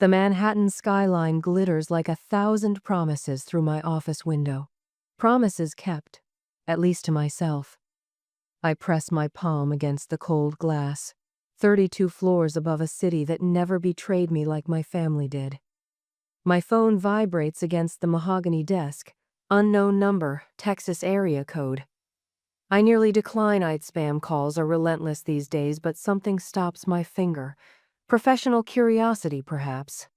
The Manhattan skyline glitters like 1,000 promises through my office window. Promises kept, at least to myself. I press my palm against the cold glass, 32 floors above a city that never betrayed me like my family did. My phone vibrates against the mahogany desk. Unknown number, Texas area code. I nearly decline spam calls are relentless these days, but something stops my finger. Professional curiosity, perhaps.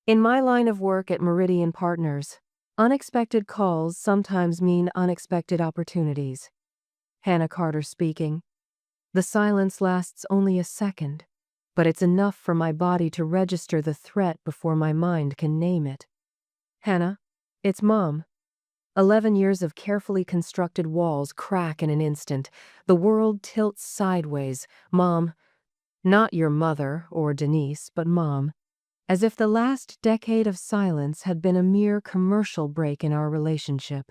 In my line of work at Meridian Partners, unexpected calls sometimes mean unexpected opportunities. Hannah Carter speaking. The silence lasts only a second, but it's enough for my body to register the threat before my mind can name it. Hannah, it's Mom. 11 years of carefully constructed walls crack in an instant. The world tilts sideways. Mom, not your mother or Denise, but Mom. As if the last decade of silence had been a mere commercial break in our relationship.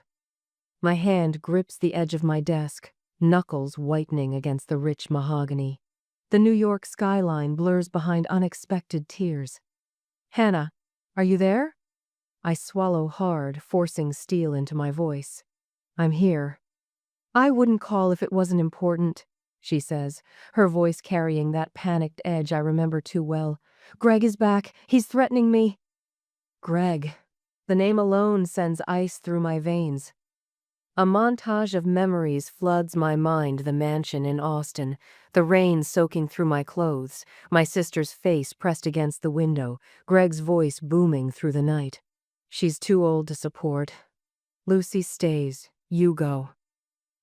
My hand grips the edge of my desk, knuckles whitening against the rich mahogany. The New York skyline blurs behind unexpected tears. Hannah, are you there? I swallow hard, forcing steel into my voice. I'm here. I wouldn't call if it wasn't important, she says, her voice carrying that panicked edge I remember too well. Greg is back. He's threatening me. Greg. The name alone sends ice through my veins. A montage of memories floods my mind. The mansion in Austin, the rain soaking through my clothes, my sister's face pressed against the window, Greg's voice booming through the night. She's too old to support. Lucy stays. You go.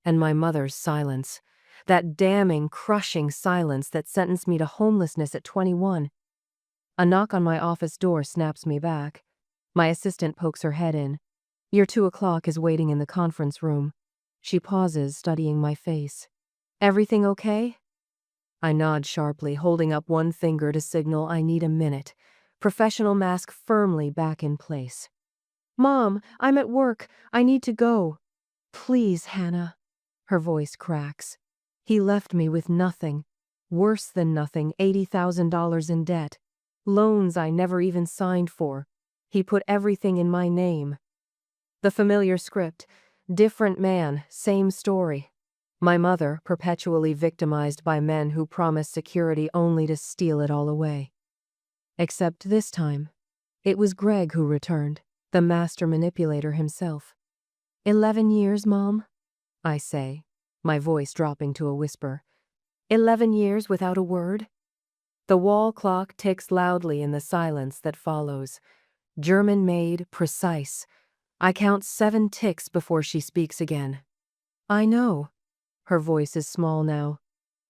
And my mother's silence. That damning, crushing silence that sentenced me to homelessness at 21. A knock on my office door snaps me back. My assistant pokes her head in. Your 2 o'clock is waiting in the conference room. She pauses, studying my face. Everything okay? I nod sharply, holding up one finger to signal I need a minute. Professional mask firmly back in place. Mom, I'm at work. I need to go. Please, Hannah. Her voice cracks. He left me with nothing. Worse than nothing, $80,000 in debt. Loans I never even signed for. He put everything in my name. The familiar script. Different man, same story. My mother, perpetually victimized by men who promised security only to steal it all away. Except this time, it was Greg who returned. The master manipulator himself. 11 years, Mom? I say, my voice dropping to a whisper. 11 years without a word? The wall clock ticks loudly in the silence that follows. German-made, precise. I count 7 ticks before she speaks again. I know. Her voice is small now.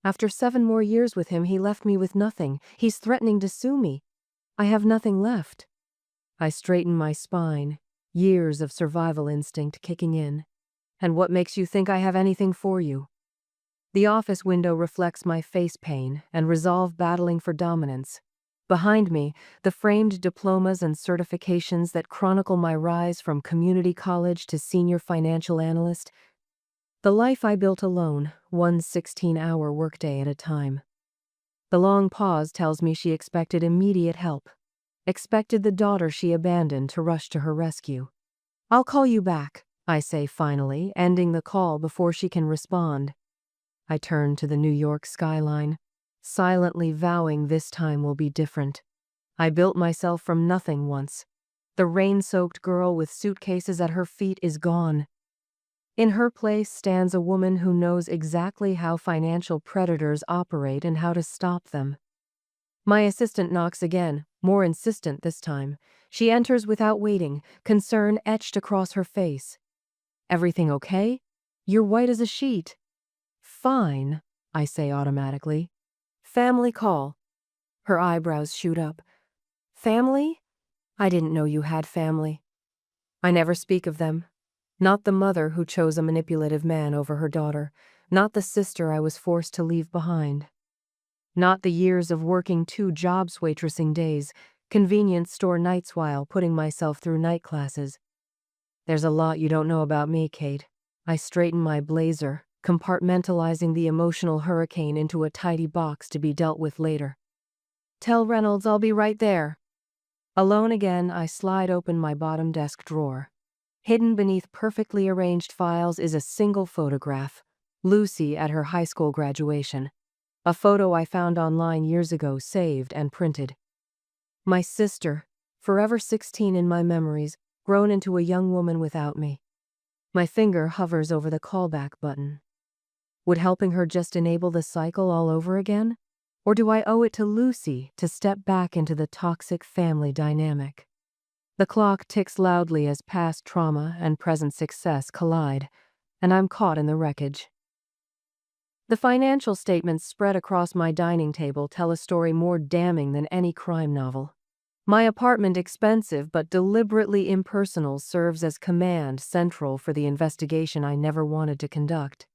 After 7 more years with him, he left me with nothing. He's threatening to sue me. I have nothing left. I straighten my spine, years of survival instinct kicking in. And what makes you think I have anything for you? The office window reflects my face pain and resolve battling for dominance. Behind me, the framed diplomas and certifications that chronicle my rise from community college to senior financial analyst. The life I built alone, one 16-hour workday at a time. The long pause tells me she expected immediate help. Expected the daughter she abandoned to rush to her rescue. I'll call you back, I say finally, ending the call before she can respond. I turn to the New York skyline, silently vowing this time will be different. I built myself from nothing once. The rain-soaked girl with suitcases at her feet is gone. In her place stands a woman who knows exactly how financial predators operate and how to stop them. My assistant knocks again, more insistent this time. She enters without waiting, concern etched across her face. Everything okay? You're white as a sheet. Fine, I say automatically. Family call. Her eyebrows shoot up. Family? I didn't know you had family. I never speak of them. Not the mother who chose a manipulative man over her daughter. Not the sister I was forced to leave behind. Not the years of working 2 jobs waitressing days, convenience store nights while putting myself through night classes. There's a lot you don't know about me, Kate. I straighten my blazer, compartmentalizing the emotional hurricane into a tidy box to be dealt with later. Tell Reynolds I'll be right there. Alone again, I slide open my bottom desk drawer. Hidden beneath perfectly arranged files is a single photograph, Lucy at her high school graduation. A photo I found online years ago, saved and printed. My sister, forever 16 in my memories, grown into a young woman without me. My finger hovers over the callback button. Would helping her just enable the cycle all over again? Or do I owe it to Lucy to step back into the toxic family dynamic? The clock ticks loudly as past trauma and present success collide, and I'm caught in the wreckage. The financial statements spread across my dining table tell a story more damning than any crime novel. My apartment, expensive but deliberately impersonal, serves as command central for the investigation I never wanted to conduct.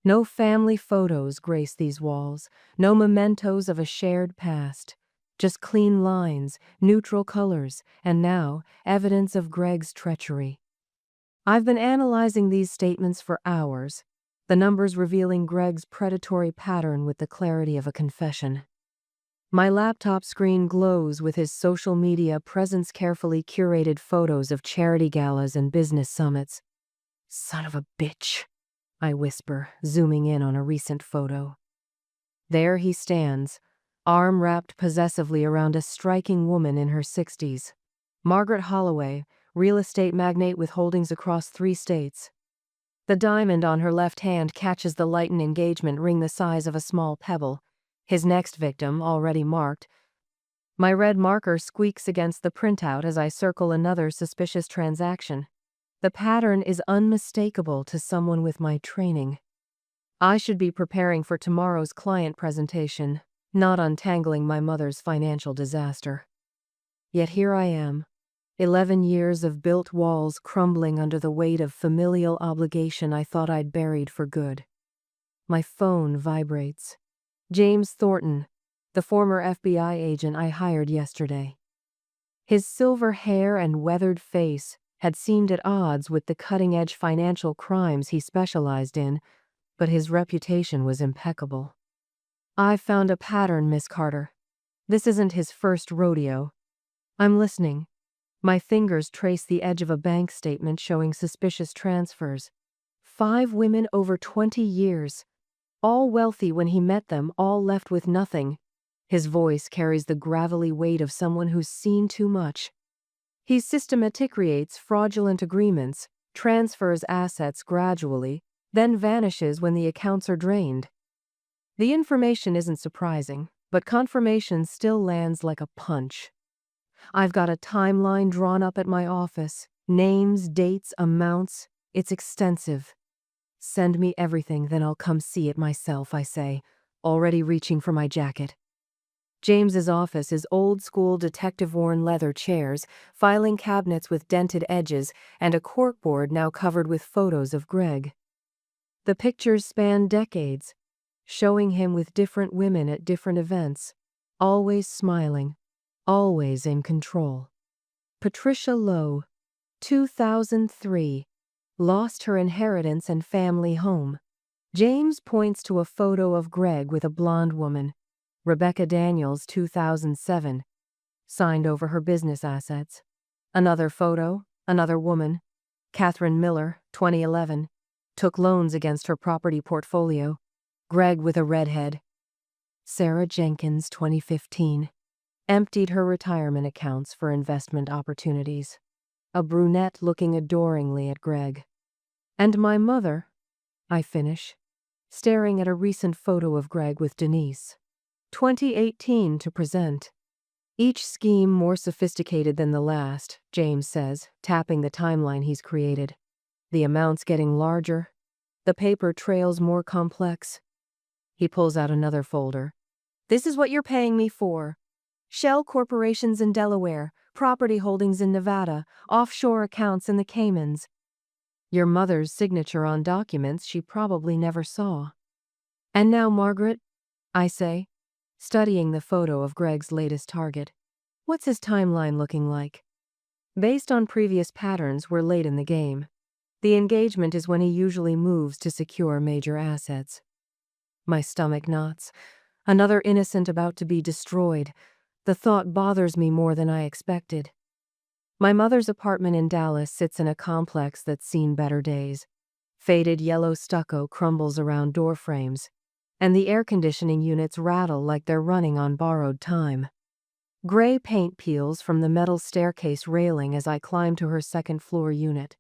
No family photos grace these walls, no mementos of a shared past. Just clean lines, neutral colors, and now, evidence of Greg's treachery. I've been analyzing these statements for hours, the numbers revealing Greg's predatory pattern with the clarity of a confession. My laptop screen glows with his social media presence, carefully curated photos of charity galas and business summits. Son of a bitch, I whisper, zooming in on a recent photo. There he stands, arm wrapped possessively around a striking woman in her 60s. Margaret Holloway, real estate magnate with holdings across 3 states. The diamond on her left hand catches the light engagement ring the size of a small pebble. His next victim, already marked. My red marker squeaks against the printout as I circle another suspicious transaction. The pattern is unmistakable to someone with my training. I should be preparing for tomorrow's client presentation, not untangling my mother's financial disaster. Yet here I am, 11 years of built walls crumbling under the weight of familial obligation I thought I'd buried for good. My phone vibrates. James Thornton, the former FBI agent I hired yesterday. His silver hair and weathered face had seemed at odds with the cutting-edge financial crimes he specialized in, but his reputation was impeccable. "I've found a pattern, Miss Carter. This isn't his first rodeo." I'm listening. My fingers trace the edge of a bank statement showing suspicious transfers. 5 women over 20 years. All wealthy when he met them, all left with nothing. His voice carries the gravelly weight of someone who's seen too much. He systematically fraudulent agreements, transfers assets gradually, then vanishes when the accounts are drained. The information isn't surprising, but confirmation still lands like a punch. I've got a timeline drawn up at my office. Names, dates, amounts. It's extensive. "Send me everything, then I'll come see it myself," I say, already reaching for my jacket. James's office is old-school detective-worn leather chairs, filing cabinets with dented edges, and a corkboard now covered with photos of Greg. The pictures span decades, showing him with different women at different events, always smiling, always in control. Patricia Lowe, 2003. Lost her inheritance and family home. James points to a photo of Greg with a blonde woman. Rebecca Daniels, 2007. Signed over her business assets. Another photo, another woman. Catherine Miller, 2011. Took loans against her property portfolio. Greg with a redhead. Sarah Jenkins, 2015. Emptied her retirement accounts for investment opportunities. A brunette looking adoringly at Greg. "And my mother," I finish, staring at a recent photo of Greg with Denise. 2018 to present. Each scheme more sophisticated than the last, James says, tapping the timeline he's created. The amounts getting larger. The paper trails more complex. He pulls out another folder. "This is what you're paying me for. Shell corporations in Delaware, property holdings in Nevada, offshore accounts in the Caymans. Your mother's signature on documents she probably never saw." "And now, Margaret," I say, studying the photo of Greg's latest target. "What's his timeline looking like?" Based on previous patterns, we're late in the game. The engagement is when he usually moves to secure major assets. My stomach knots. Another innocent about to be destroyed. The thought bothers me more than I expected. My mother's apartment in Dallas sits in a complex that's seen better days. Faded yellow stucco crumbles around door frames, and the air conditioning units rattle like they're running on borrowed time. Gray paint peels from the metal staircase railing as I climb to her second-floor unit.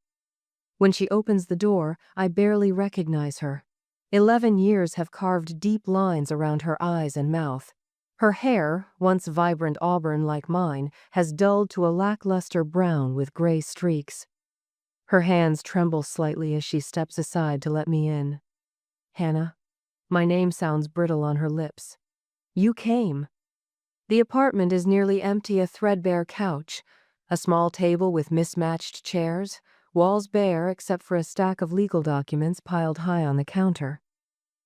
When she opens the door, I barely recognize her. 11 years have carved deep lines around her eyes and mouth. Her hair, once vibrant auburn like mine, has dulled to a lackluster brown with gray streaks. Her hands tremble slightly as she steps aside to let me in. Hannah. My name sounds brittle on her lips. You came. The apartment is nearly empty, a threadbare couch, a small table with mismatched chairs, walls bare except for a stack of legal documents piled high on the counter.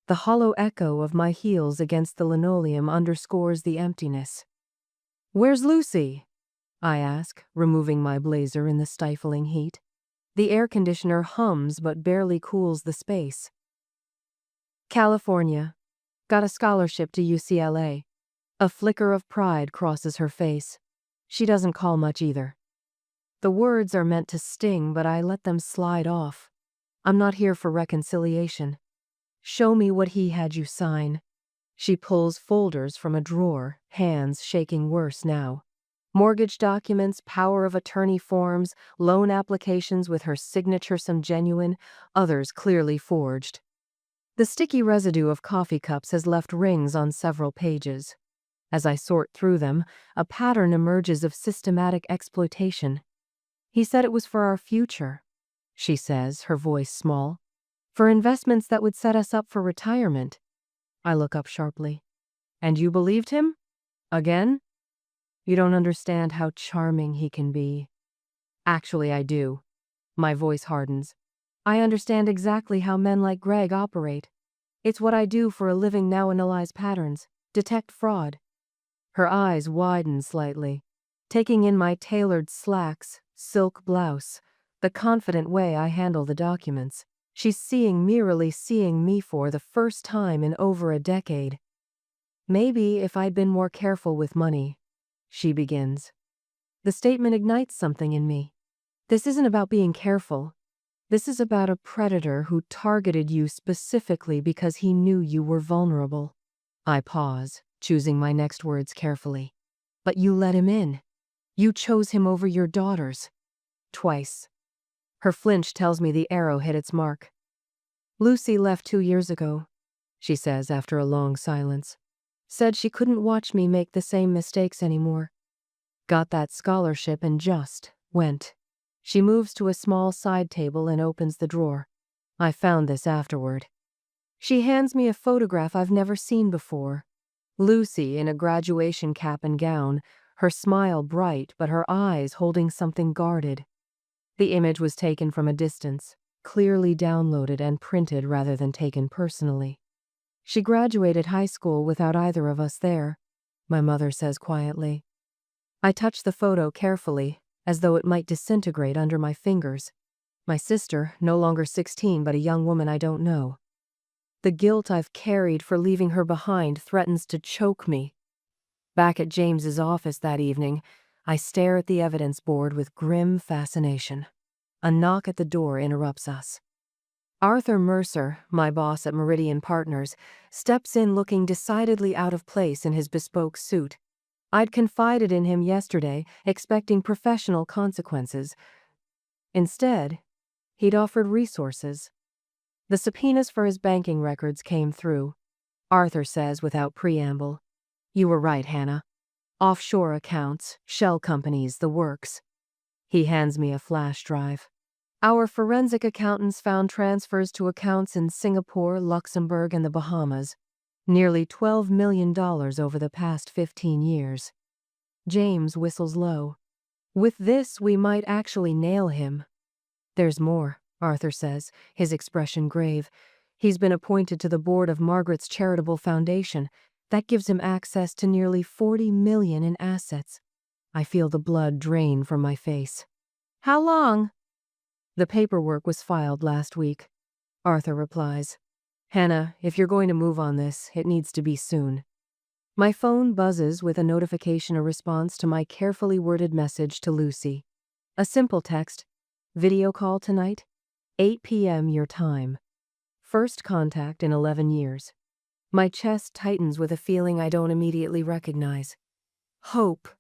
The hollow echo of my heels against the linoleum underscores the emptiness. Where's Lucy? I ask, removing my blazer in the stifling heat. The air conditioner hums but barely cools the space. California. Got a scholarship to UCLA. A flicker of pride crosses her face. She doesn't call much either. The words are meant to sting, but I let them slide off. I'm not here for reconciliation. Show me what he had you sign. She pulls folders from a drawer, hands shaking worse now. Mortgage documents, power of attorney forms, loan applications with her signature, some genuine, others clearly forged. The sticky residue of coffee cups has left rings on several pages. As I sort through them, a pattern emerges of systematic exploitation. He said it was for our future, she says, her voice small. For investments that would set us up for retirement. I look up sharply. And you believed him? Again? You don't understand how charming he can be. Actually, I do. My voice hardens. I understand exactly how men like Greg operate. It's what I do for a living now, analyze patterns, detect fraud. Her eyes widen slightly, taking in my tailored slacks, silk blouse, the confident way I handle the documents. She's merely seeing me for the first time in over a decade. Maybe if I'd been more careful with money, she begins. The statement ignites something in me. This isn't about being careful. This is about a predator who targeted you specifically because he knew you were vulnerable. I pause, choosing my next words carefully. But you let him in. You chose him over your daughters. Twice. Her flinch tells me the arrow hit its mark. Lucy left 2 years ago, she says after a long silence. Said she couldn't watch me make the same mistakes anymore. Got that scholarship and just went. She moves to a small side table and opens the drawer. I found this afterward. She hands me a photograph I've never seen before. Lucy in a graduation cap and gown, her smile bright but her eyes holding something guarded. The image was taken from a distance, clearly downloaded and printed rather than taken personally. She graduated high school without either of us there, my mother says quietly. I touch the photo carefully, as though it might disintegrate under my fingers. My sister, no longer 16 but a young woman I don't know. The guilt I've carried for leaving her behind threatens to choke me. Back at James's office that evening, I stare at the evidence board with grim fascination. A knock at the door interrupts us. Arthur Mercer, my boss at Meridian Partners, steps in looking decidedly out of place in his bespoke suit. I'd confided in him yesterday, expecting professional consequences. Instead, he'd offered resources. The subpoenas for his banking records came through. Arthur says without preamble, "You were right, Hannah. Offshore accounts, shell companies, the works." He hands me a flash drive. Our forensic accountants found transfers to accounts in Singapore, Luxembourg, and the Bahamas. Nearly $12 million over the past 15 years. James whistles low. With this, we might actually nail him. There's more, Arthur says, his expression grave. He's been appointed to the board of Margaret's charitable foundation. That gives him access to nearly $40 million in assets. I feel the blood drain from my face. How long? The paperwork was filed last week, Arthur replies. Hannah, if you're going to move on this, it needs to be soon. My phone buzzes with a notification, a response to my carefully worded message to Lucy. A simple text: video call tonight, 8 p.m. your time. First contact in 11 years. My chest tightens with a feeling I don't immediately recognize. Hope.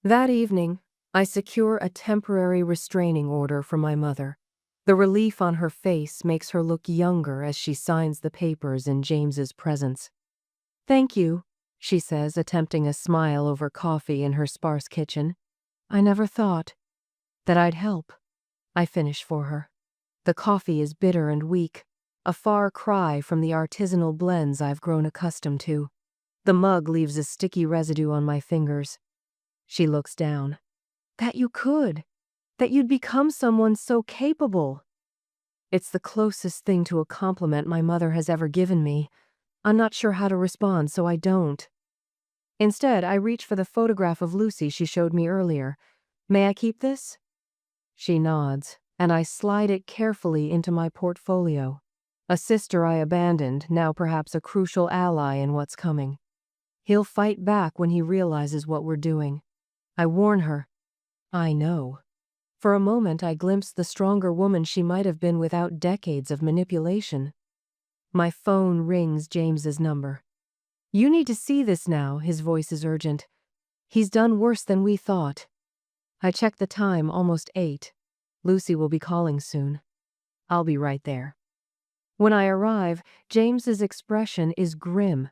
That evening, I secure a temporary restraining order from my mother. The relief on her face makes her look younger as she signs the papers in James's presence. "Thank you," she says, attempting a smile over coffee in her sparse kitchen. "I never thought that I'd help." I finish for her. The coffee is bitter and weak, a far cry from the artisanal blends I've grown accustomed to. The mug leaves a sticky residue on my fingers. She looks down. "That you could. That you'd become someone so capable." It's the closest thing to a compliment my mother has ever given me. I'm not sure how to respond, so I don't. Instead, I reach for the photograph of Lucy she showed me earlier. "May I keep this?" She nods, and I slide it carefully into my portfolio. A sister I abandoned, now perhaps a crucial ally in what's coming. He'll fight back when he realizes what we're doing. I warn her. I know. For a moment, I glimpse the stronger woman she might have been without decades of manipulation. My phone rings James's number. "You need to see this now," his voice is urgent. "He's done worse than we thought." I check the time, almost 8. Lucy will be calling soon. I'll be right there. When I arrive, James's expression is grim.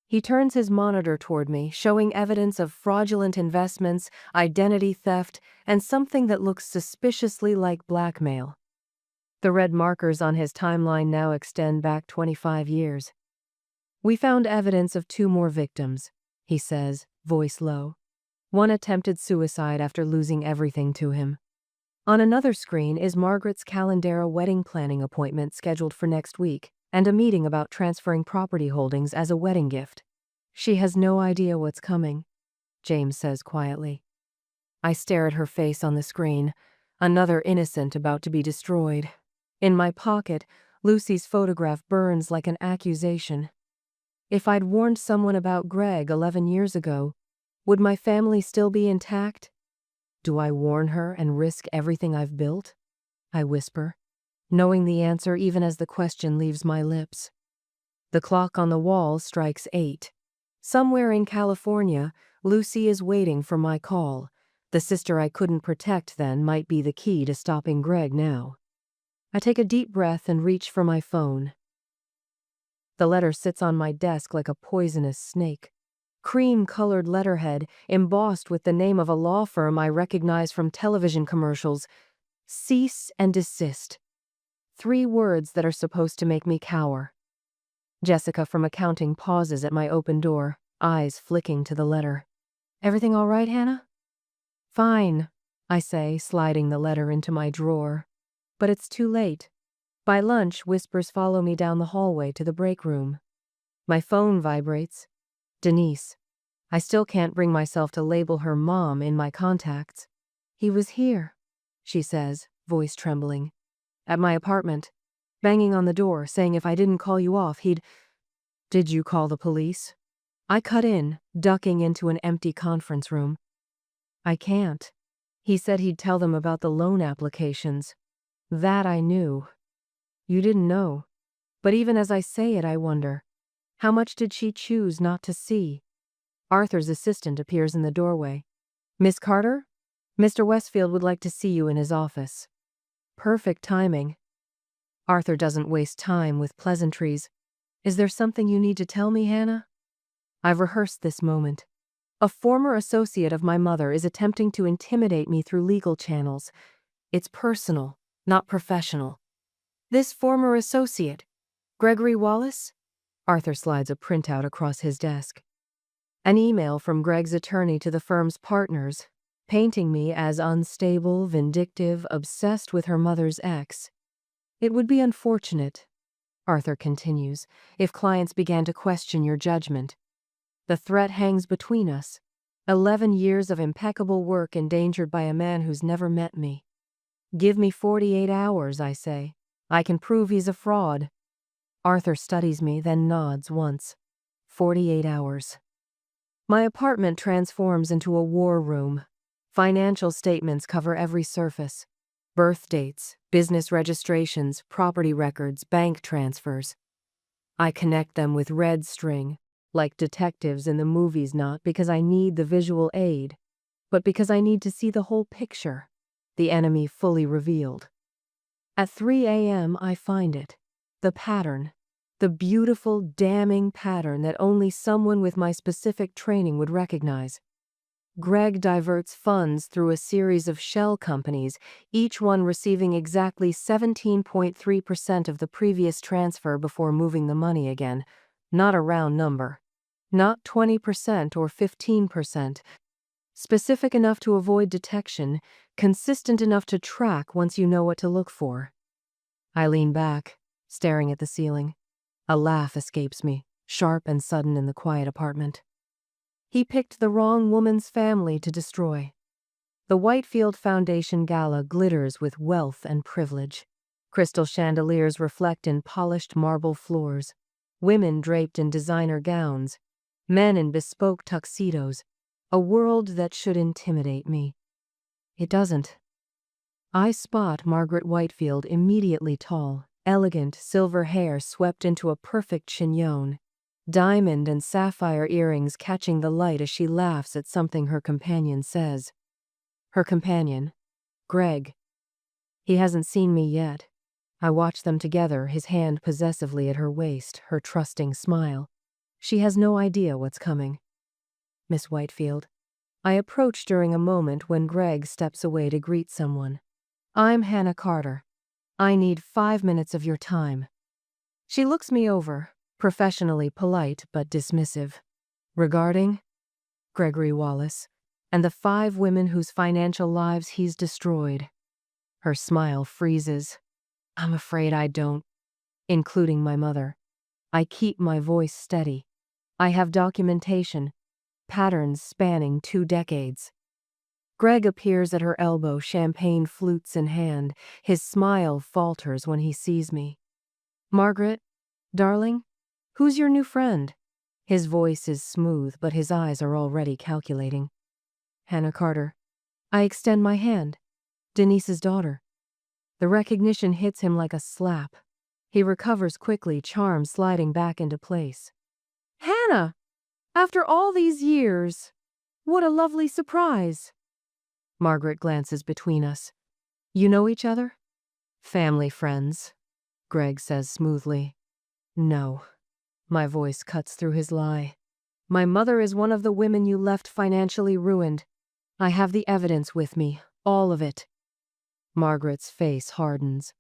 He turns his monitor toward me, showing evidence of fraudulent investments, identity theft, and something that looks suspiciously like blackmail. The red markers on his timeline now extend back 25 years. "We found evidence of 2 more victims," he says, voice low. "One attempted suicide after losing everything to him." On another screen is Margaret's Calendera wedding planning appointment scheduled for next week, and a meeting about transferring property holdings as a wedding gift. "She has no idea what's coming," James says quietly. I stare at her face on the screen, another innocent about to be destroyed. In my pocket, Lucy's photograph burns like an accusation. If I'd warned someone about Greg 11 years ago, would my family still be intact? Do I warn her and risk everything I've built? I whisper, knowing the answer even as the question leaves my lips. The clock on the wall strikes 8. Somewhere in California, Lucy is waiting for my call. The sister I couldn't protect then might be the key to stopping Greg now. I take a deep breath and reach for my phone. The letter sits on my desk like a poisonous snake. Cream-colored letterhead, embossed with the name of a law firm I recognize from television commercials. Cease and desist. 3 words that are supposed to make me cower. Jessica from accounting pauses at my open door, eyes flicking to the letter. "Everything all right, Hannah?" "Fine," I say, sliding the letter into my drawer. But it's too late. By lunch, whispers follow me down the hallway to the break room. My phone vibrates. Denise. I still can't bring myself to label her mom in my contacts. "He was here," she says, voice trembling. "At my apartment, banging on the door, saying if I didn't call you off, he'd—" "Did you call the police?" I cut in, ducking into an empty conference room. "I can't. He said he'd tell them about the loan applications. That I knew." "You didn't know." But even as I say it, I wonder, how much did she choose not to see? Arthur's assistant appears in the doorway. "Miss Carter? Mr. Westfield would like to see you in his office." Perfect timing. Arthur doesn't waste time with pleasantries. "Is there something you need to tell me, Hannah?" I've rehearsed this moment. A former associate of my mother is attempting to intimidate me through legal channels. It's personal, not professional. "This former associate, Gregory Wallace?" Arthur slides a printout across his desk. An email from Greg's attorney to the firm's partners, painting me as unstable, vindictive, obsessed with her mother's ex. "It would be unfortunate," Arthur continues, "if clients began to question your judgment. The threat hangs between us. 11 years of impeccable work endangered by a man who's never met me. Give me 48 hours, I say. I can prove he's a fraud." Arthur studies me, then nods once. 48 hours. My apartment transforms into a war room. Financial statements cover every surface. Birth dates, business registrations, property records, bank transfers. I connect them with red string, like detectives in the movies, not because I need the visual aid, but because I need to see the whole picture, the enemy fully revealed. At 3 a.m., I find it. The pattern. The beautiful, damning pattern that only someone with my specific training would recognize. Greg diverts funds through a series of shell companies, each one receiving exactly 17.3% of the previous transfer before moving the money again. Not a round number. Not 20% or 15%. Specific enough to avoid detection, consistent enough to track once you know what to look for. I lean back, staring at the ceiling. A laugh escapes me, sharp and sudden in the quiet apartment. He picked the wrong woman's family to destroy. The Whitefield Foundation gala glitters with wealth and privilege. Crystal chandeliers reflect in polished marble floors. Women draped in designer gowns. Men in bespoke tuxedos. A world that should intimidate me. It doesn't. I spot Margaret Whitefield immediately tall, elegant silver hair swept into a perfect chignon, diamond and sapphire earrings catching the light as she laughs at something her companion says. Her companion, Greg. He hasn't seen me yet. I watch them together, his hand possessively at her waist, her trusting smile. She has no idea what's coming. Miss Whitefield. I approach during a moment when Greg steps away to greet someone. I'm Hannah Carter. I need 5 minutes of your time. She looks me over, professionally polite but dismissive. Regarding Gregory Wallace and the 5 women whose financial lives he's destroyed. Her smile freezes. I'm afraid I don't, including my mother. I keep my voice steady. I have documentation, patterns spanning 2 decades. Greg appears at her elbow, champagne flutes in hand. His smile falters when he sees me. Margaret, darling, who's your new friend? His voice is smooth, but his eyes are already calculating. Hannah Carter. I extend my hand. Denise's daughter. The recognition hits him like a slap. He recovers quickly, charm sliding back into place. Hannah! After all these years! What a lovely surprise! Margaret glances between us. You know each other? Family friends, Greg says smoothly. No. My voice cuts through his lie. My mother is one of the women you left financially ruined. I have the evidence with me, all of it. Margaret's face hardens.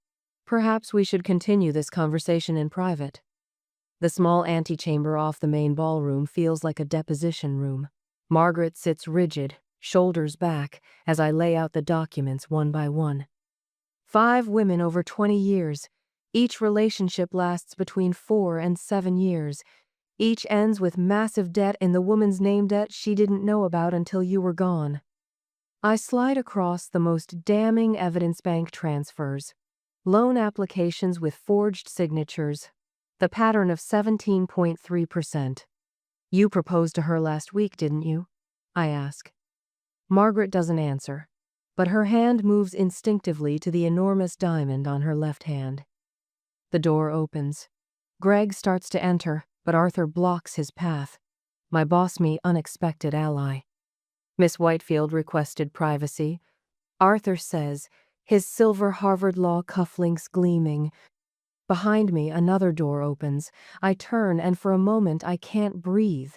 Perhaps we should continue this conversation in private. The small antechamber off the main ballroom feels like a deposition room. Margaret sits rigid, shoulders back, as I lay out the documents one by one. 5 women over 20 years. Each relationship lasts between 4 and 7 years. Each ends with massive debt in the woman's name debt she didn't know about until you were gone. I slide across the most damning evidence bank transfers. Loan applications with forged signatures. The pattern of 17.3%. You proposed to her last week, didn't you? I ask. Margaret doesn't answer, but her hand moves instinctively to the enormous diamond on her left hand. The door opens. Greg starts to enter, but Arthur blocks his path. My boss-me unexpected ally. Miss Whitefield requested privacy. Arthur says, his silver Harvard Law cufflinks gleaming. Behind me, another door opens. I turn, and for a moment I can't breathe.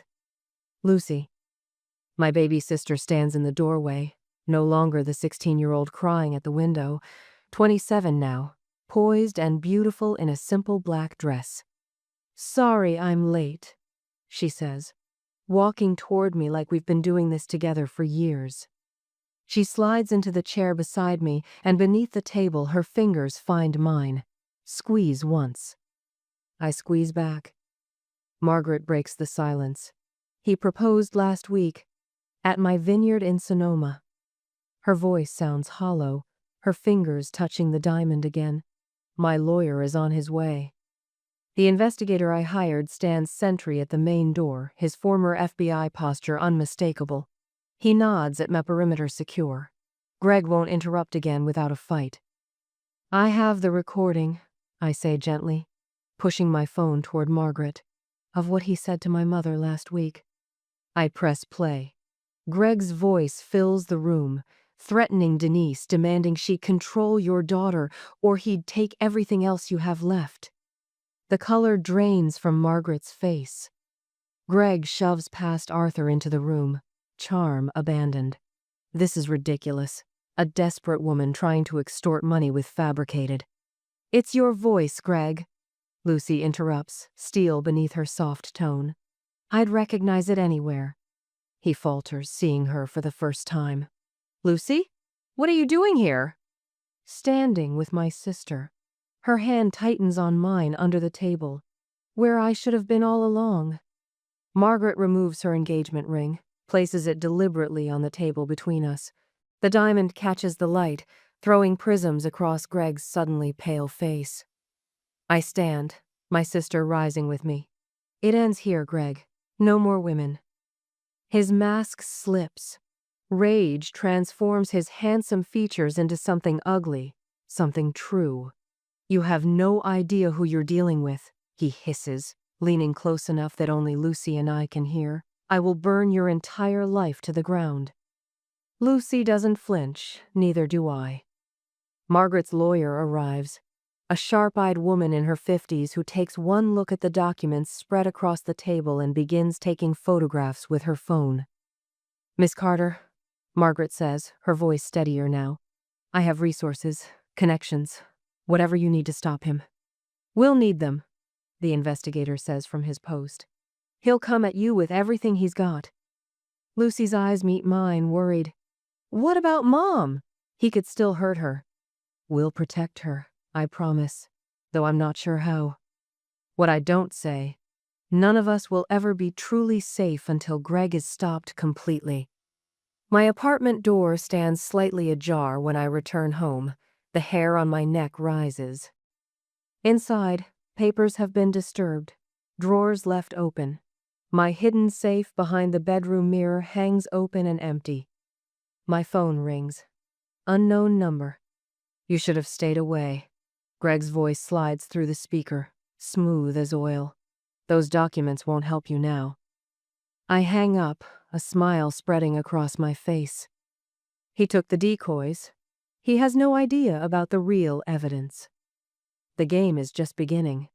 Lucy. My baby sister stands in the doorway, no longer the 16-year-old crying at the window, 27 now, poised and beautiful in a simple black dress. Sorry I'm late, she says, walking toward me like we've been doing this together for years. She slides into the chair beside me, and beneath the table her fingers find mine. Squeeze once. I squeeze back. Margaret breaks the silence. He proposed last week, at my vineyard in Sonoma. Her voice sounds hollow, her fingers touching the diamond again. My lawyer is on his way. The investigator I hired stands sentry at the main door, his former FBI posture unmistakable. He nods at my perimeter secure. Greg won't interrupt again without a fight. I have the recording, I say gently, pushing my phone toward Margaret, of what he said to my mother last week. I press play. Greg's voice fills the room, threatening Denise, demanding she control your daughter or he'd take everything else you have left. The color drains from Margaret's face. Greg shoves past Arthur into the room, charm abandoned. This is ridiculous. A desperate woman trying to extort money with fabricated. It's your voice, Greg, Lucy interrupts, steel beneath her soft tone. I'd recognize it anywhere. He falters, seeing her for the first time. Lucy? What are you doing here? Standing with my sister. Her hand tightens on mine under the table, where I should have been all along. Margaret removes her engagement ring, places it deliberately on the table between us. The diamond catches the light, throwing prisms across Greg's suddenly pale face. I stand, my sister rising with me. It ends here, Greg. No more women. His mask slips. Rage transforms his handsome features into something ugly, something true. You have no idea who you're dealing with, he hisses, leaning close enough that only Lucy and I can hear. I will burn your entire life to the ground. Lucy doesn't flinch, neither do I. Margaret's lawyer arrives, a sharp-eyed woman in her 50s who takes one look at the documents spread across the table and begins taking photographs with her phone. Miss Carter, Margaret says, her voice steadier now. I have resources, connections, whatever you need to stop him. We'll need them, the investigator says from his post. He'll come at you with everything he's got. Lucy's eyes meet mine, worried. What about Mom? He could still hurt her. We'll protect her, I promise, though I'm not sure how. What I don't say, none of us will ever be truly safe until Greg is stopped completely. My apartment door stands slightly ajar when I return home. The hair on my neck rises. Inside, papers have been disturbed, drawers left open. My hidden safe behind the bedroom mirror hangs open and empty. My phone rings. Unknown number. You should have stayed away. Greg's voice slides through the speaker, smooth as oil. Those documents won't help you now. I hang up, a smile spreading across my face. He took the decoys. He has no idea about the real evidence. The game is just beginning.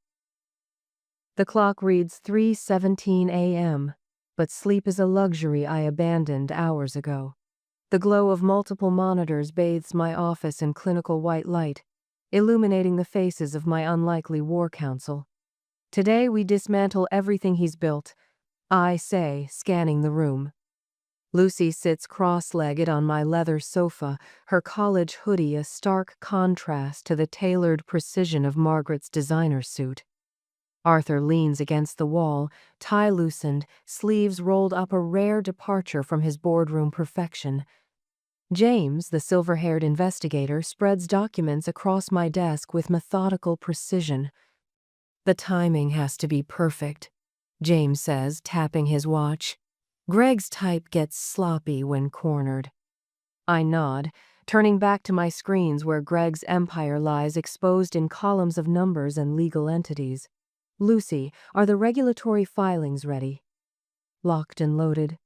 The clock reads 3:17 a.m., but sleep is a luxury I abandoned hours ago. The glow of multiple monitors bathes my office in clinical white light, illuminating the faces of my unlikely war counsel. Today we dismantle everything he's built, I say, scanning the room. Lucy sits cross-legged on my leather sofa, her college hoodie a stark contrast to the tailored precision of Margaret's designer suit. Arthur leans against the wall, tie loosened, sleeves rolled up, a rare departure from his boardroom perfection. James, the silver-haired investigator, spreads documents across my desk with methodical precision. The timing has to be perfect, James says, tapping his watch. Greg's type gets sloppy when cornered. I nod, turning back to my screens where Greg's empire lies exposed in columns of numbers and legal entities. Lucy, are the regulatory filings ready? Locked and loaded.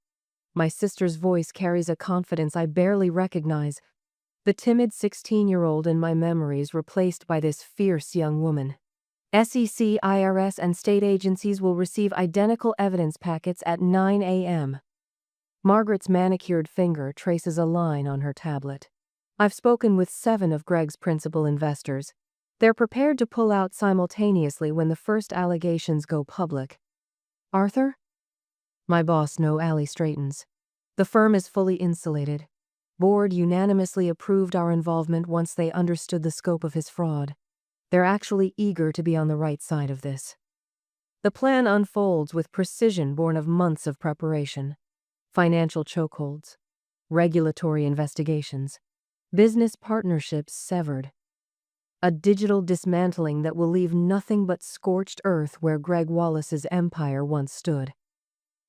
My sister's voice carries a confidence I barely recognize. The timid 16-year-old in my memories replaced by this fierce young woman. SEC, IRS, and state agencies will receive identical evidence packets at 9 a.m. Margaret's manicured finger traces a line on her tablet. I've spoken with 7 of Greg's principal investors. They're prepared to pull out simultaneously when the first allegations go public. Arthur? My boss, no alley straightens. The firm is fully insulated. Board unanimously approved our involvement once they understood the scope of his fraud. They're actually eager to be on the right side of this. The plan unfolds with precision born of months of preparation. Financial chokeholds, regulatory investigations, business partnerships severed. A digital dismantling that will leave nothing but scorched earth where Greg Wallace's empire once stood.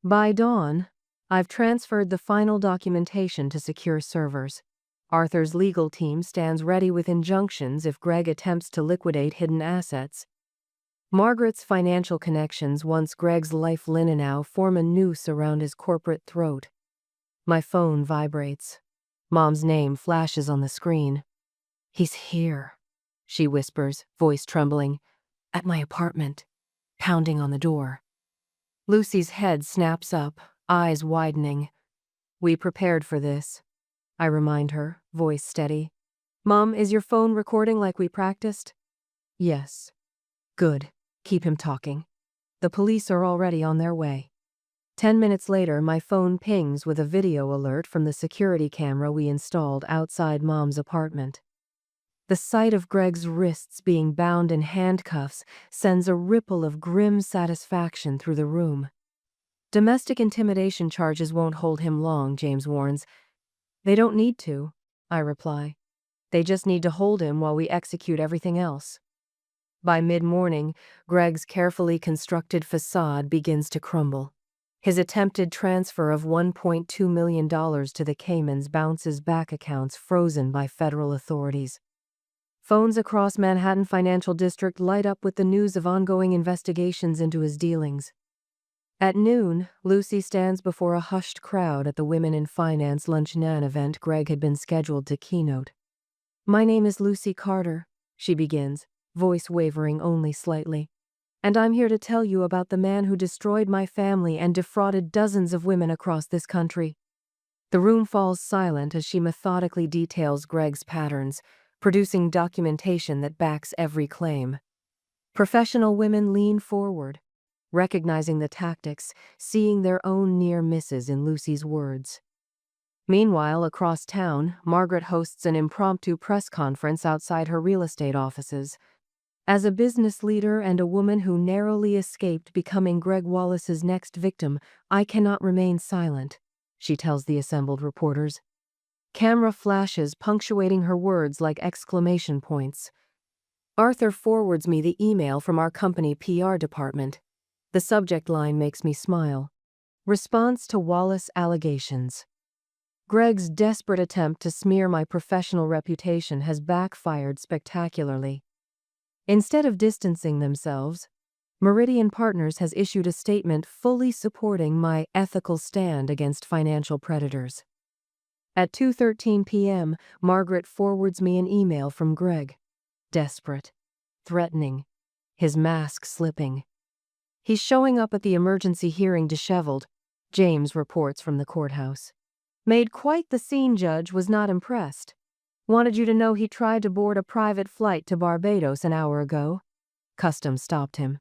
By dawn, I've transferred the final documentation to secure servers. Arthur's legal team stands ready with injunctions if Greg attempts to liquidate hidden assets. Margaret's financial connections, once Greg's life linen now, form a noose around his corporate throat. My phone vibrates. Mom's name flashes on the screen. "He's here," she whispers, voice trembling. "At my apartment," pounding on the door. Lucy's head snaps up, eyes widening. "We prepared for this," I remind her, voice steady. "Mom, is your phone recording like we practiced?" "Yes." "Good. Keep him talking. The police are already on their way." 10 minutes later, my phone pings with a video alert from the security camera we installed outside Mom's apartment. The sight of Greg's wrists being bound in handcuffs sends a ripple of grim satisfaction through the room. "Domestic intimidation charges won't hold him long," James warns. "They don't need to," I reply. "They just need to hold him while we execute everything else." By mid-morning, Greg's carefully constructed facade begins to crumble. His attempted transfer of $1.2 million to the Caymans bounces back accounts frozen by federal authorities. Phones across Manhattan Financial District light up with the news of ongoing investigations into his dealings. At noon, Lucy stands before a hushed crowd at the Women in Finance Luncheon event Greg had been scheduled to keynote. "My name is Lucy Carter," she begins, voice wavering only slightly. "And I'm here to tell you about the man who destroyed my family and defrauded dozens of women across this country." The room falls silent as she methodically details Greg's patterns, producing documentation that backs every claim. Professional women lean forward, recognizing the tactics, seeing their own near misses in Lucy's words. Meanwhile, across town, Margaret hosts an impromptu press conference outside her real estate offices. "As a business leader and a woman who narrowly escaped becoming Greg Wallace's next victim, I cannot remain silent," she tells the assembled reporters. Camera flashes punctuating her words like exclamation points. Arthur forwards me the email from our company PR department. The subject line makes me smile. "Response to Wallace allegations." Greg's desperate attempt to smear my professional reputation has backfired spectacularly. Instead of distancing themselves, Meridian Partners has issued a statement fully supporting my ethical stand against financial predators. At 2:13 p.m., Margaret forwards me an email from Greg. Desperate, threatening, his mask slipping. "He's showing up at the emergency hearing disheveled," James reports from the courthouse. "Made quite the scene, Judge, was not impressed. Wanted you to know he tried to board a private flight to Barbados an hour ago." Customs stopped him.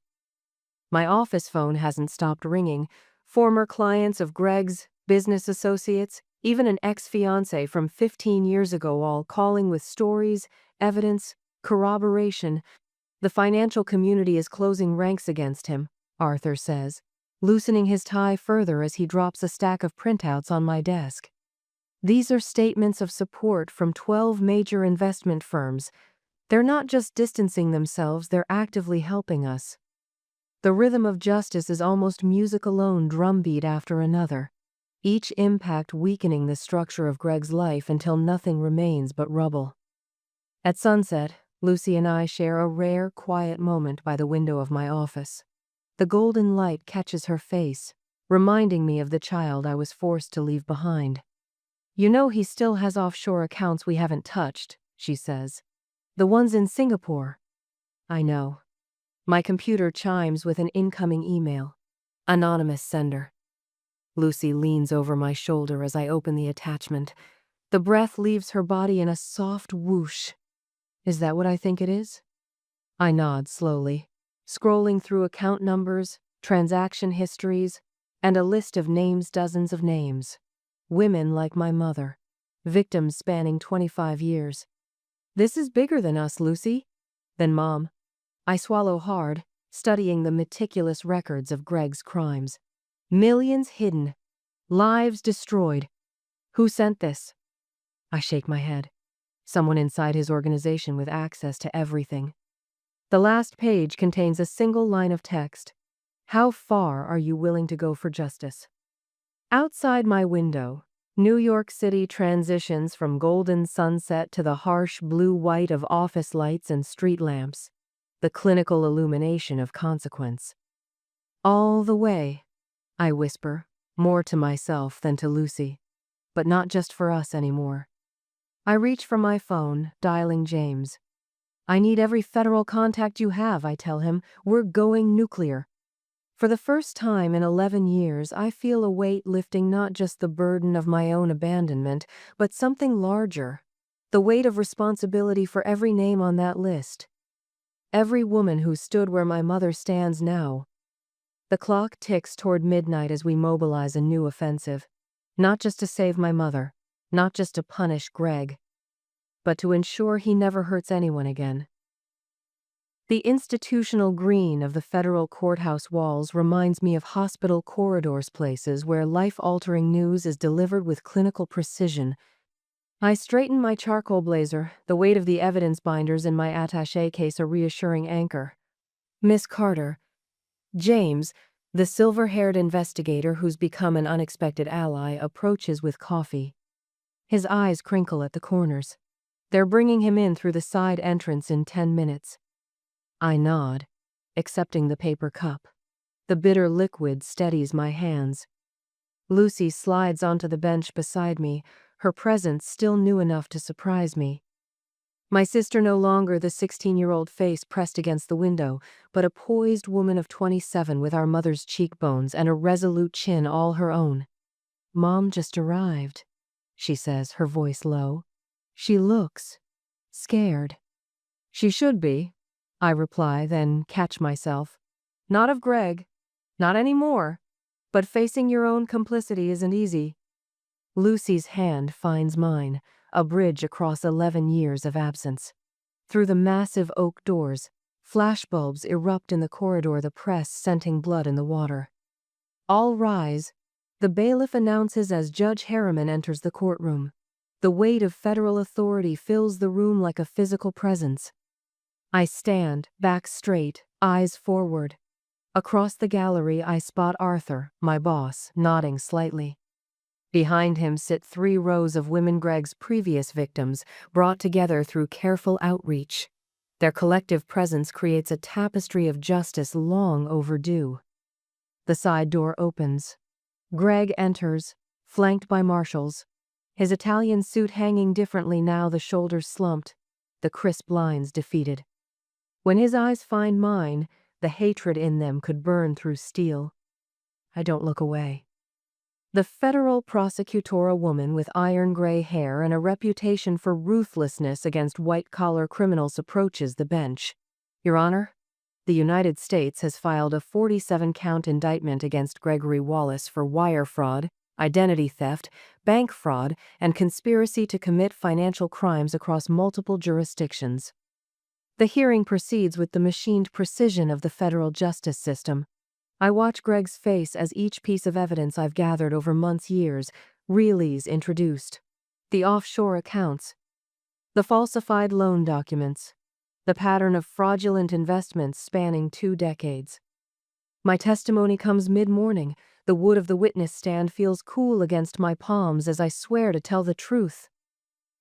My office phone hasn't stopped ringing. Former clients of Greg's, business associates, even an ex-fiancé from 15 years ago, all calling with stories, evidence, corroboration. "The financial community is closing ranks against him," Arthur says, loosening his tie further as he drops a stack of printouts on my desk. "These are statements of support from 12 major investment firms. They're not just distancing themselves, they're actively helping us." The rhythm of justice is almost music alone, drumbeat after another, each impact weakening the structure of Greg's life until nothing remains but rubble. At sunset, Lucy and I share a rare, quiet moment by the window of my office. The golden light catches her face, reminding me of the child I was forced to leave behind. "You know he still has offshore accounts we haven't touched," she says. "The ones in Singapore." "I know." My computer chimes with an incoming email. Anonymous sender. Lucy leans over my shoulder as I open the attachment. The breath leaves her body in a soft whoosh. "Is that what I think it is?" I nod slowly, scrolling through account numbers, transaction histories, and a list of names, dozens of names. Women like my mother, victims spanning 25 years. "This is bigger than us, Lucy." "Than Mom." I swallow hard, studying the meticulous records of Greg's crimes. Millions hidden, lives destroyed. "Who sent this?" I shake my head. someone inside his organization with access to everything. The last page contains a single line of text. How far are you willing to go for justice? Outside my window, New York City transitions from golden sunset to the harsh blue-white of office lights and street lamps, the clinical illumination of consequence. All the way, I whisper, more to myself than to Lucy, but not just for us anymore. I reach for my phone, dialing James. I need every federal contact you have, I tell him. We're going nuclear. For the first time in 11 years, I feel a weight lifting, not just the burden of my own abandonment, but something larger. The weight of responsibility for every name on that list. Every woman who stood where my mother stands now. The clock ticks toward midnight as we mobilize a new offensive. Not just to save my mother, not just to punish Greg, but to ensure he never hurts anyone again. The institutional green of the federal courthouse walls reminds me of hospital corridors, places where life-altering news is delivered with clinical precision. I straighten my charcoal blazer, the weight of the evidence binders in my attaché case a reassuring anchor. Miss Carter. James, the silver-haired investigator who's become an unexpected ally, approaches with coffee. His eyes crinkle at the corners. They're bringing him in through the side entrance in 10 minutes. I nod, accepting the paper cup. The bitter liquid steadies my hands. Lucy slides onto the bench beside me, her presence still new enough to surprise me. My sister no longer the 16-year-old face pressed against the window, but a poised woman of 27 with our mother's cheekbones and a resolute chin all her own. Mom just arrived, she says, her voice low. She looks scared. She should be, I reply, then catch myself. Not of Greg. Not anymore. But facing your own complicity isn't easy. Lucy's hand finds mine, a bridge across 11 years of absence. Through the massive oak doors, flashbulbs erupt in the corridor, the press scenting blood in the water. All rise. The bailiff announces as Judge Harriman enters the courtroom. The weight of federal authority fills the room like a physical presence. I stand, back straight, eyes forward. Across the gallery, I spot Arthur, my boss, nodding slightly. Behind him sit 3 rows of women Greg's previous victims, brought together through careful outreach. Their collective presence creates a tapestry of justice long overdue. The side door opens. Greg enters, flanked by marshals. His Italian suit hanging differently now, the shoulders slumped, the crisp lines defeated. When his eyes find mine, the hatred in them could burn through steel. I don't look away. The federal prosecutor, a woman with iron-gray hair and a reputation for ruthlessness against white-collar criminals, approaches the bench. Your Honor, the United States has filed a 47-count indictment against Gregory Wallace for wire fraud, identity theft, bank fraud, and conspiracy to commit financial crimes across multiple jurisdictions. The hearing proceeds with the machined precision of the federal justice system. I watch Greg's face as each piece of evidence I've gathered over months, years, reallys introduced. The offshore accounts, the falsified loan documents, the pattern of fraudulent investments spanning 2 decades. My testimony comes mid-morning. The wood of the witness stand feels cool against my palms as I swear to tell the truth.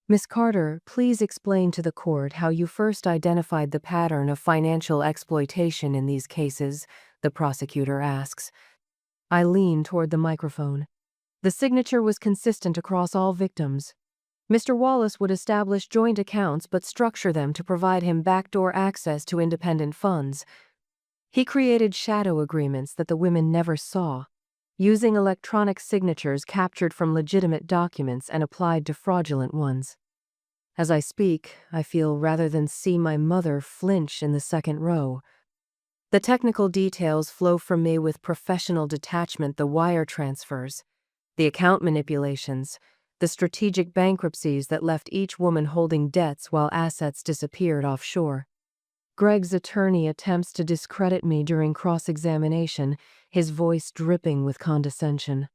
Miss Carter, please explain to the court how you first identified the pattern of financial exploitation in these cases, the prosecutor asks. I lean toward the microphone. The signature was consistent across all victims. Mr. Wallace would establish joint accounts but structure them to provide him backdoor access to independent funds. He created shadow agreements that the women never saw, using electronic signatures captured from legitimate documents and applied to fraudulent ones. As I speak, I feel rather than see my mother flinch in the second row. The technical details flow from me with professional detachment, the wire transfers, the account manipulations, the strategic bankruptcies that left each woman holding debts while assets disappeared offshore. Greg's attorney attempts to discredit me during cross-examination, his voice dripping with condescension.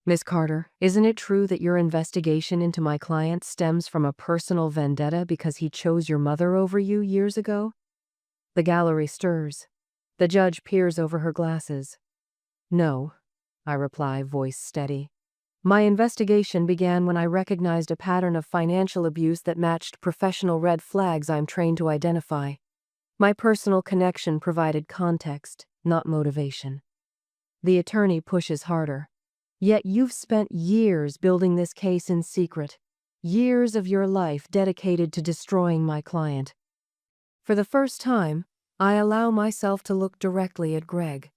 Miss Carter, isn't it true that your investigation into my client stems from a personal vendetta because he chose your mother over you years ago? The gallery stirs. The judge peers over her glasses. No, I reply, voice steady. My investigation began when I recognized a pattern of financial abuse that matched professional red flags I'm trained to identify. My personal connection provided context, not motivation. The attorney pushes harder. Yet you've spent years building this case in secret. Years of your life dedicated to destroying my client. For the first time, I allow myself to look directly at Greg.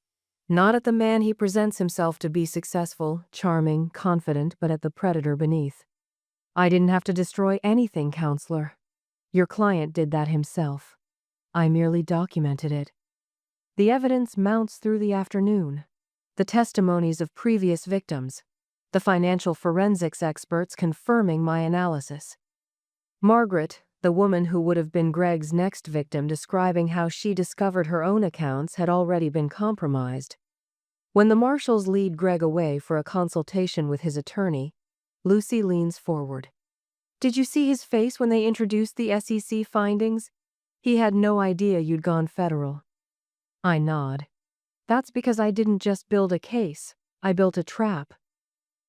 Not at the man he presents himself to be successful, charming, confident, but at the predator beneath. I didn't have to destroy anything, counselor. Your client did that himself. I merely documented it. The evidence mounts through the afternoon. The testimonies of previous victims. The financial forensics experts confirming my analysis. Margaret, the woman who would have been Greg's next victim, describing how she discovered her own accounts had already been compromised. When the marshals lead Greg away for a consultation with his attorney, Lucy leans forward. Did you see his face when they introduced the SEC findings? He had no idea you'd gone federal. I nod. That's because I didn't just build a case, I built a trap.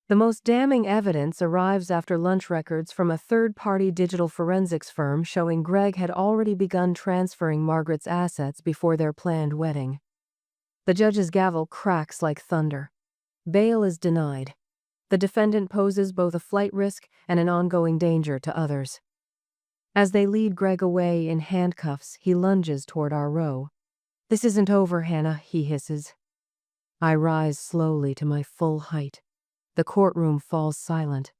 The most damning evidence arrives after lunch records from a third-party digital forensics firm showing Greg had already begun transferring Margaret's assets before their planned wedding. The judge's gavel cracks like thunder. Bail is denied. The defendant poses both a flight risk and an ongoing danger to others. As they lead Greg away in handcuffs, he lunges toward our row. This isn't over, Hannah, he hisses. I rise slowly to my full height. The courtroom falls silent.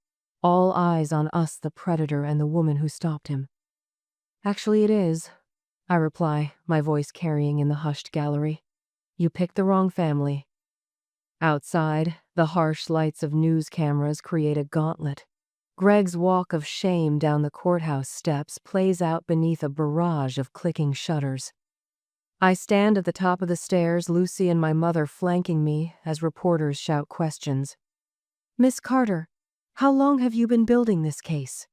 All eyes on us, the predator and the woman who stopped him. Actually, it is, I reply, my voice carrying in the hushed gallery. You picked the wrong family. Outside, the harsh lights of news cameras create a gauntlet. Greg's walk of shame down the courthouse steps plays out beneath a barrage of clicking shutters. I stand at the top of the stairs, Lucy and my mother flanking me as reporters shout questions. Miss Carter, how long have you been building this case?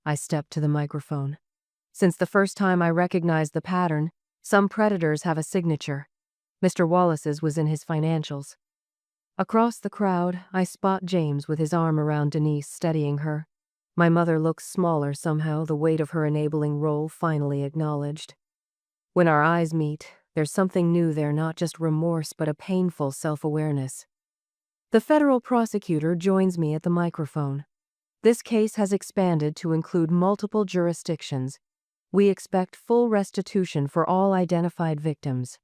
I step to the microphone. Since the first time I recognized the pattern, some predators have a signature. Mr. Wallace's was in his financials. Across the crowd, I spot James with his arm around Denise, steadying her. My mother looks smaller somehow, the weight of her enabling role finally acknowledged. When our eyes meet, there's something new there, not just remorse, but a painful self-awareness. The federal prosecutor joins me at the microphone. This case has expanded to include multiple jurisdictions. We expect full restitution for all identified victims.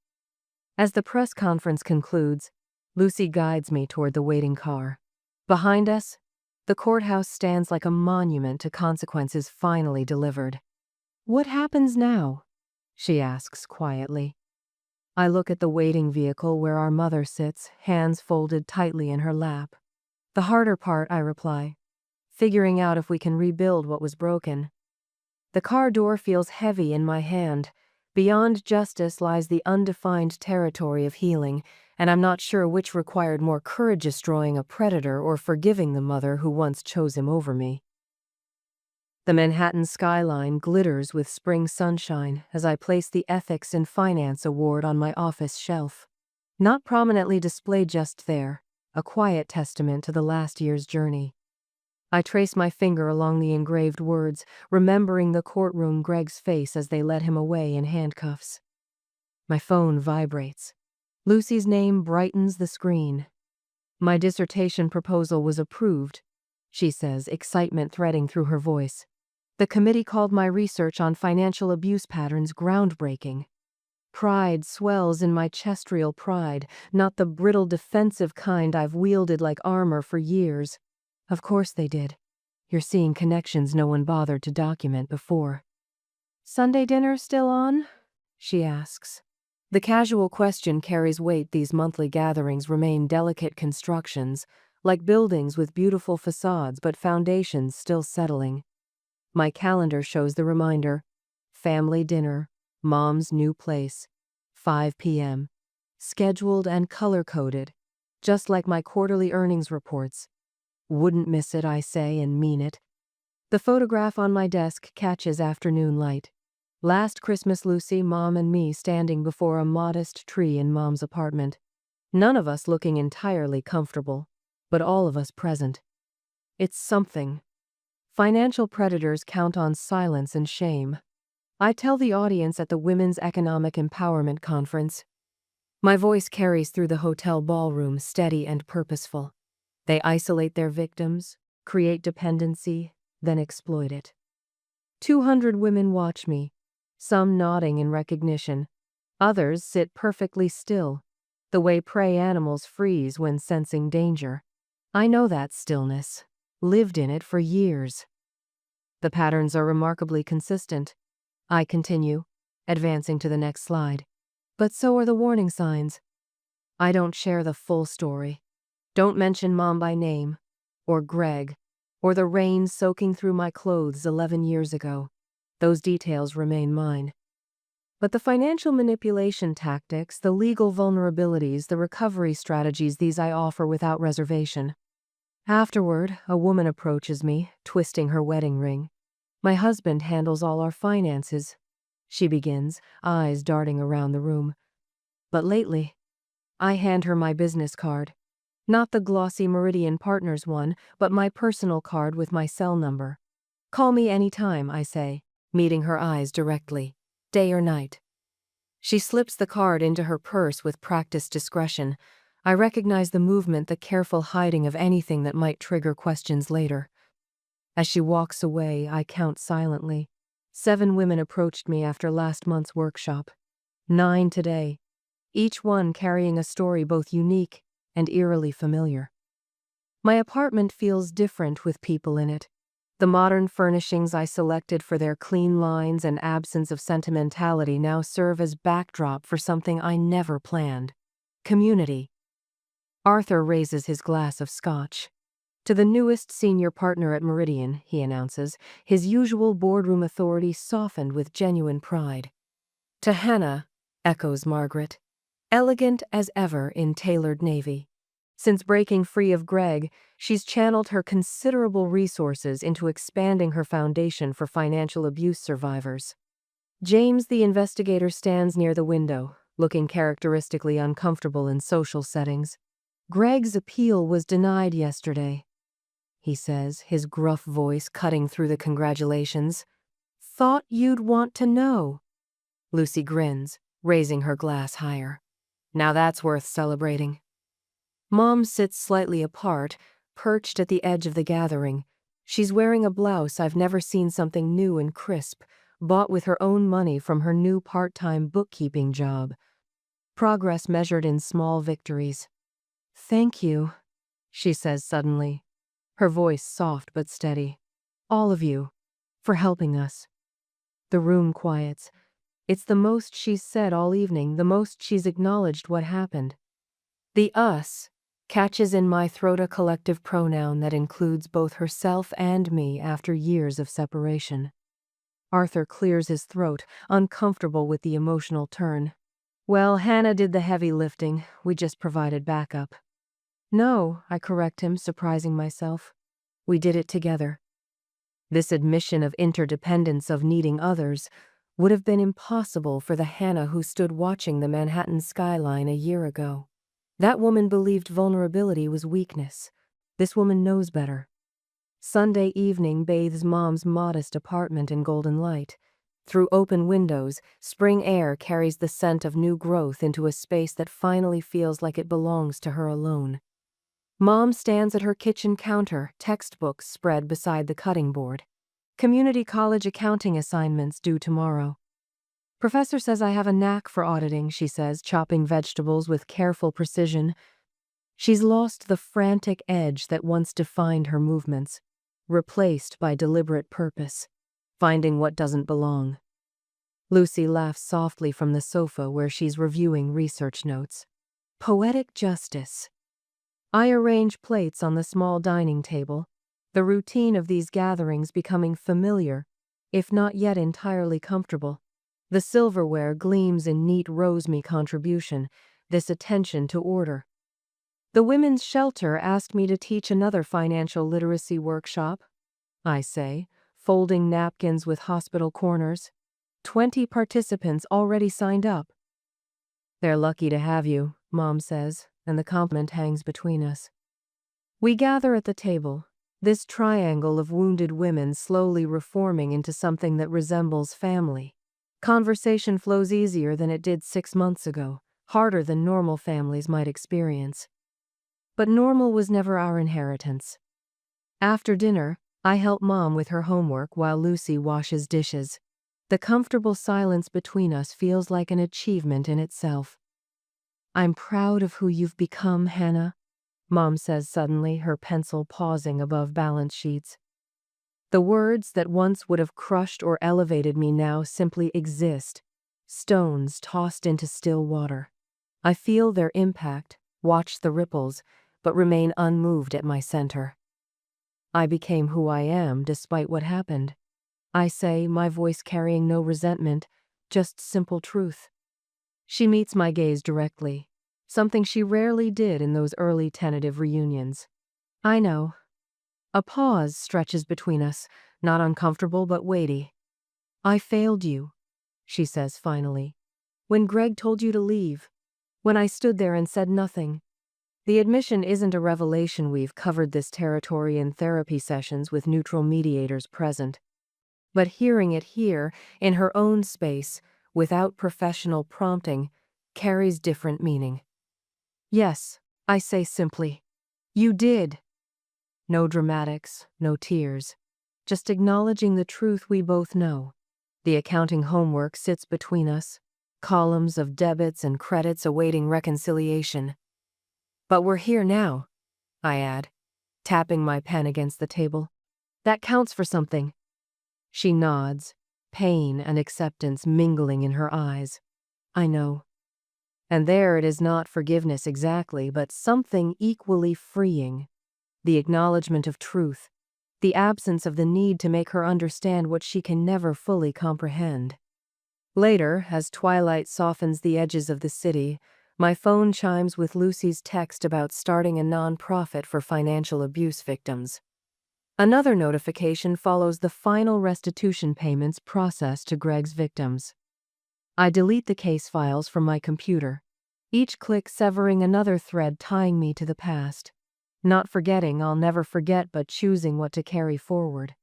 As the press conference concludes, Lucy guides me toward the waiting car. Behind us, the courthouse stands like a monument to consequences finally delivered. What happens now? She asks quietly. I look at the waiting vehicle where our mother sits, hands folded tightly in her lap. The harder part, I reply, figuring out if we can rebuild what was broken. The car door feels heavy in my hand. Beyond justice lies the undefined territory of healing, and I'm not sure which required more courage, destroying a predator or forgiving the mother who once chose him over me. The Manhattan skyline glitters with spring sunshine as I place the Ethics in Finance Award on my office shelf. Not prominently displayed just there, a quiet testament to the last year's journey. I trace my finger along the engraved words, remembering the courtroom, Greg's face as they led him away in handcuffs. My phone vibrates. Lucy's name brightens the screen. My dissertation proposal was approved, she says, excitement threading through her voice. The committee called my research on financial abuse patterns groundbreaking. Pride swells in my chest, real pride, not the brittle defensive kind I've wielded like armor for years. Of course they did. You're seeing connections no one bothered to document before. Sunday dinner still on? She asks. The casual question carries weight. These monthly gatherings remain delicate constructions, like buildings with beautiful facades but foundations still settling. My calendar shows the reminder. Family dinner, Mom's new place, 5 p.m. Scheduled and color-coded. just like my quarterly earnings reports. Wouldn't miss it, I say, and mean it. The photograph on my desk catches afternoon light. Last Christmas, Lucy, Mom, and me standing before a modest tree in Mom's apartment. None of us looking entirely comfortable, but all of us present. It's something. Financial predators count on silence and shame. I tell the audience at the Women's Economic Empowerment Conference. My voice carries through the hotel ballroom, steady and purposeful. They isolate their victims, create dependency, then exploit it. 200 women watch me, some nodding in recognition. Others sit perfectly still, the way prey animals freeze when sensing danger. I know that stillness, lived in it for years. The patterns are remarkably consistent. I continue, advancing to the next slide. But so are the warning signs. I don't share the full story. Don't mention Mom by name, or Greg, or the rain soaking through my clothes 11 years ago. Those details remain mine. But the financial manipulation tactics, the legal vulnerabilities, the recovery strategies, these I offer without reservation. Afterward, a woman approaches me, twisting her wedding ring. My husband handles all our finances, she begins, eyes darting around the room. But lately, I hand her my business card. Not the glossy Meridian Partners one, but my personal card with my cell number. Call me any time, I say, meeting her eyes directly, day or night. She slips the card into her purse with practiced discretion. I recognize the movement, the careful hiding of anything that might trigger questions later. As she walks away, I count silently. 7 women approached me after last month's workshop. 9 today, each one carrying a story both unique and eerily familiar. My apartment feels different with people in it. The modern furnishings I selected for their clean lines and absence of sentimentality now serve as backdrop for something I never planned. Community. Arthur raises his glass of scotch. To the newest senior partner at Meridian, he announces, his usual boardroom authority softened with genuine pride. To Hannah, echoes Margaret, elegant as ever in tailored navy. Since breaking free of Greg, she's channeled her considerable resources into expanding her foundation for financial abuse survivors. James, the investigator, stands near the window, looking characteristically uncomfortable in social settings. Greg's appeal was denied yesterday, he says, his gruff voice cutting through the congratulations. Thought you'd want to know. Lucy grins, raising her glass higher. Now that's worth celebrating. Mom sits slightly apart, perched at the edge of the gathering. She's wearing a blouse I've never seen, something new and crisp, bought with her own money from her new part-time bookkeeping job. Progress measured in small victories. Thank you, she says suddenly, her voice soft but steady. All of you, for helping us. The room quiets. It's the most she's said all evening, the most she's acknowledged what happened. The us catches in my throat, a collective pronoun that includes both herself and me after years of separation. Arthur clears his throat, uncomfortable with the emotional turn. Well, Hannah did the heavy lifting. We just provided backup. No, I correct him, surprising myself. We did it together. This admission of interdependence, of needing others, would have been impossible for the Hannah who stood watching the Manhattan skyline a year ago. That woman believed vulnerability was weakness. This woman knows better. Sunday evening bathes Mom's modest apartment in golden light. Through open windows, spring air carries the scent of new growth into a space that finally feels like it belongs to her alone. Mom stands at her kitchen counter, textbooks spread beside the cutting board. Community college accounting assignments due tomorrow. Professor says I have a knack for auditing, she says, chopping vegetables with careful precision. She's lost the frantic edge that once defined her movements, replaced by deliberate purpose, finding what doesn't belong. Lucy laughs softly from the sofa where she's reviewing research notes. Poetic justice. I arrange plates on the small dining table, the routine of these gatherings becoming familiar, if not yet entirely comfortable. The silverware gleams in neat rose-me contribution, this attention to order. The women's shelter asked me to teach another financial literacy workshop, I say, folding napkins with hospital corners. 20 participants already signed up. They're lucky to have you, Mom says, and the compliment hangs between us. We gather at the table, this triangle of wounded women slowly reforming into something that resembles family. Conversation flows easier than it did 6 months ago, harder than normal families might experience. But normal was never our inheritance. After dinner, I help Mom with her homework while Lucy washes dishes. The comfortable silence between us feels like an achievement in itself. I'm proud of who you've become, Hannah, Mom says suddenly, her pencil pausing above balance sheets. The words that once would have crushed or elevated me now simply exist, stones tossed into still water. I feel their impact, watch the ripples, but remain unmoved at my center. I became who I am despite what happened. I say, my voice carrying no resentment, just simple truth. She meets my gaze directly, something she rarely did in those early tentative reunions. I know. A pause stretches between us, not uncomfortable but weighty. I failed you, she says finally. When Greg told you to leave. When I stood there and said nothing. The admission isn't a revelation. We've covered this territory in therapy sessions with neutral mediators present. But hearing it here, in her own space, without professional prompting, carries different meaning. Yes, I say simply. You did. No dramatics, no tears. Just acknowledging the truth we both know. The accounting homework sits between us, columns of debits and credits awaiting reconciliation. But we're here now, I add, tapping my pen against the table. That counts for something. She nods, pain and acceptance mingling in her eyes. I know. And there it is not forgiveness exactly, but something equally freeing. The acknowledgement of truth, the absence of the need to make her understand what she can never fully comprehend. Later, as twilight softens the edges of the city, my phone chimes with Lucy's text about starting a nonprofit for financial abuse victims. Another notification follows the final restitution payments processed to Greg's victims. I delete the case files from my computer, each click severing another thread tying me to the past. Not forgetting I'll never forget, but choosing what to carry forward.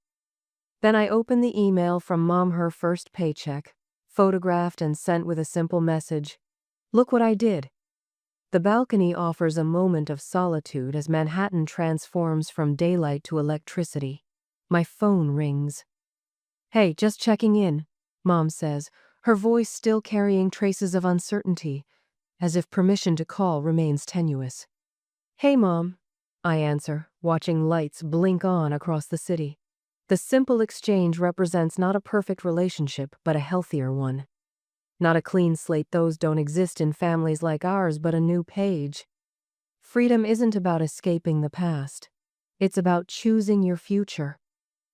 Then I open the email from Mom, her first paycheck, photographed and sent with a simple message. Look what I did. The balcony offers a moment of solitude as Manhattan transforms from daylight to electricity. My phone rings. Hey, just checking in, Mom says, her voice still carrying traces of uncertainty, as if permission to call remains tenuous. Hey, Mom, I answer, watching lights blink on across the city. The simple exchange represents not a perfect relationship, but a healthier one. Not a clean slate, those don't exist in families like ours, but a new page. Freedom isn't about escaping the past. It's about choosing your future.